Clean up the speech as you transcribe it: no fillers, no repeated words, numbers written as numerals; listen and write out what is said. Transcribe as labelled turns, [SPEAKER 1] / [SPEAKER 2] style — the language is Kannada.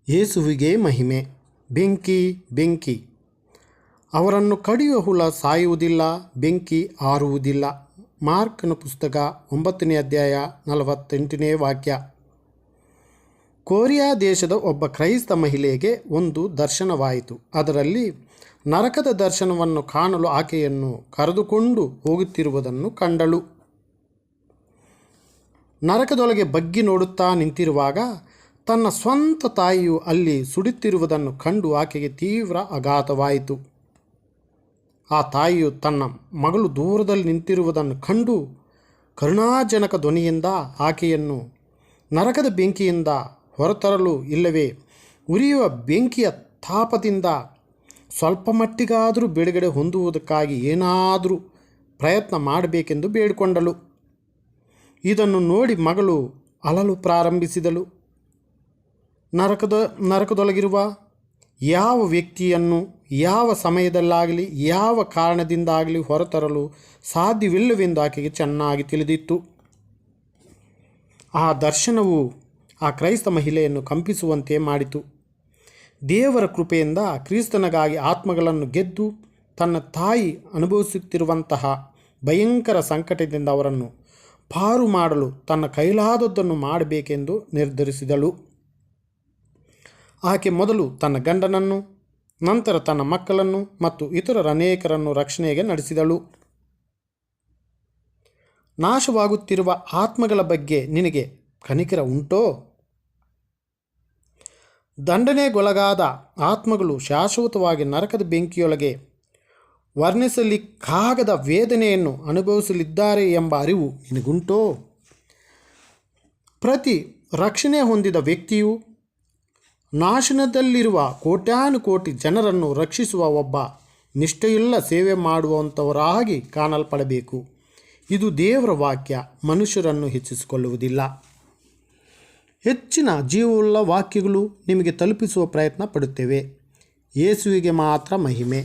[SPEAKER 1] ಯೇಸುವಿಗೆ ಮಹಿಮೆ. ಬೆಂಕಿ ಬೆಂಕಿ, ಅವರನ್ನು ಕಡಿಯುವ ಹುಳ ಸಾಯುವುದಿಲ್ಲ, ಬೆಂಕಿ ಆರುವುದಿಲ್ಲ. ಮಾರ್ಕನ ಪುಸ್ತಕ 9ನೇ ಅಧ್ಯಾಯ 48ನೇ ವಾಕ್ಯ. ಕೊರಿಯಾ ದೇಶದ ಒಬ್ಬ ಕ್ರೈಸ್ತ ಮಹಿಳೆಗೆ ಒಂದು ದರ್ಶನವಾಯಿತು. ಅದರಲ್ಲಿ ನರಕದ ದರ್ಶನವನ್ನು ಕಾಣಲು ಆಕೆಯನ್ನು ಕರೆದುಕೊಂಡು ಹೋಗುತ್ತಿರುವುದನ್ನು ಕಂಡಳು. ನರಕದೊಳಗೆ ಬಗ್ಗಿ ನೋಡುತ್ತಾ ನಿಂತಿರುವಾಗ ತನ್ನ ಸ್ವಂತ ತಾಯಿಯು ಅಲ್ಲಿ ಸುಡುತ್ತಿರುವುದನ್ನು ಕಂಡು ಆಕೆಗೆ ತೀವ್ರ ಆಘಾತವಾಯಿತು. ಆ ತಾಯಿಯು ತನ್ನ ಮಗಳು ದೂರದಲ್ಲಿ ನಿಂತಿರುವುದನ್ನು ಕಂಡು ಕರುಣಾಜನಕ ಧ್ವನಿಯಿಂದ ಆಕೆಯನ್ನು ನರಕದ ಬೆಂಕಿಯಿಂದ ಹೊರತರಲು, ಇಲ್ಲವೇ ಉರಿಯುವ ಬೆಂಕಿಯ ತಾಪದಿಂದ ಸ್ವಲ್ಪ ಮಟ್ಟಿಗಾದರೂ ಬಿಡುಗಡೆ ಹೊಂದುವುದಕ್ಕಾಗಿ ಏನಾದರೂ ಪ್ರಯತ್ನ ಮಾಡಬೇಕೆಂದು ಬೇಡಿಕೊಂಡಳು. ಇದನ್ನು ನೋಡಿ ಮಗಳು ಅಳಲು ಪ್ರಾರಂಭಿಸಿದಳು. ನರಕದೊಳಗಿರುವ ಯಾವ ವ್ಯಕ್ತಿಯನ್ನು ಯಾವ ಸಮಯದಲ್ಲಾಗಲಿ ಯಾವ ಕಾರಣದಿಂದಾಗಲಿ ಹೊರತರಲು ಸಾಧ್ಯವಿಲ್ಲವೆಂದು ಆಕೆಗೆ ಚೆನ್ನಾಗಿ ತಿಳಿದಿತ್ತು. ಆ ದರ್ಶನವು ಆ ಕ್ರೈಸ್ತ ಮಹಿಳೆಯನ್ನು ಕಂಪಿಸುವಂತೆ ಮಾಡಿತು. ದೇವರ ಕೃಪೆಯಿಂದ ಕ್ರಿಸ್ತನಿಗಾಗಿ ಆತ್ಮಗಳನ್ನು ಗೆದ್ದು ತನ್ನ ತಾಯಿ ಅನುಭವಿಸುತ್ತಿರುವಂತಹ ಭಯಂಕರ ಸಂಕಟದಿಂದ ಅವರನ್ನು ಪಾರು ಮಾಡಲು ತನ್ನ ಕೈಲಾದದ್ದನ್ನು ಮಾಡಬೇಕೆಂದು ನಿರ್ಧರಿಸಿದಳು. ಆಕೆ ಮೊದಲು ತನ್ನ ಗಂಡನನ್ನು, ನಂತರ ತನ್ನ ಮಕ್ಕಳನ್ನು ಮತ್ತು ಇತರರ ಅನೇಕರನ್ನು ರಕ್ಷಣೆಗೆ ನಡೆಸಿದಳು. ನಾಶವಾಗುತ್ತಿರುವ ಆತ್ಮಗಳ ಬಗ್ಗೆ ನಿನಗೆ ಕನಿಕರ ಉಂಟೋ? ದಂಡನೆಗೊಳಗಾದ ಆತ್ಮಗಳು ಶಾಶ್ವತವಾಗಿ ನರಕದ ಬೆಂಕಿಯೊಳಗೆ ವರ್ಣಿಸಲಿಕ್ಕಾಗದ ವೇದನೆಯನ್ನು ಅನುಭವಿಸಲಿದ್ದಾರೆ ಎಂಬ ಅರಿವು ನಿನಗುಂಟೋ? ಪ್ರತಿ ರಕ್ಷಣೆ ಹೊಂದಿದ ವ್ಯಕ್ತಿಯು ನಾಶನದಲ್ಲಿರುವ ಕೋಟ್ಯಾನುಕೋಟಿ ಜನರನ್ನು ರಕ್ಷಿಸುವ ಒಬ್ಬ ನಿಷ್ಠೆಯುಳ್ಳ ಸೇವೆ ಮಾಡುವಂಥವರಾಗಿ ಕಾಣಲ್ಪಡಬೇಕು. ಇದು ದೇವರ ವಾಕ್ಯ ಮನುಷ್ಯರನ್ನು ಹೆಚ್ಚಿಸಿಕೊಳ್ಳುವುದಿಲ್ಲ. ಹೆಚ್ಚಿನ ಜೀವವುಳ್ಳ ವಾಕ್ಯಗಳು ನಿಮಗೆ ತಲುಪಿಸುವ ಪ್ರಯತ್ನ ಪಡುತ್ತೇವೆ. ಯೇಸುವಿಗೆ ಮಾತ್ರ ಮಹಿಮೆ.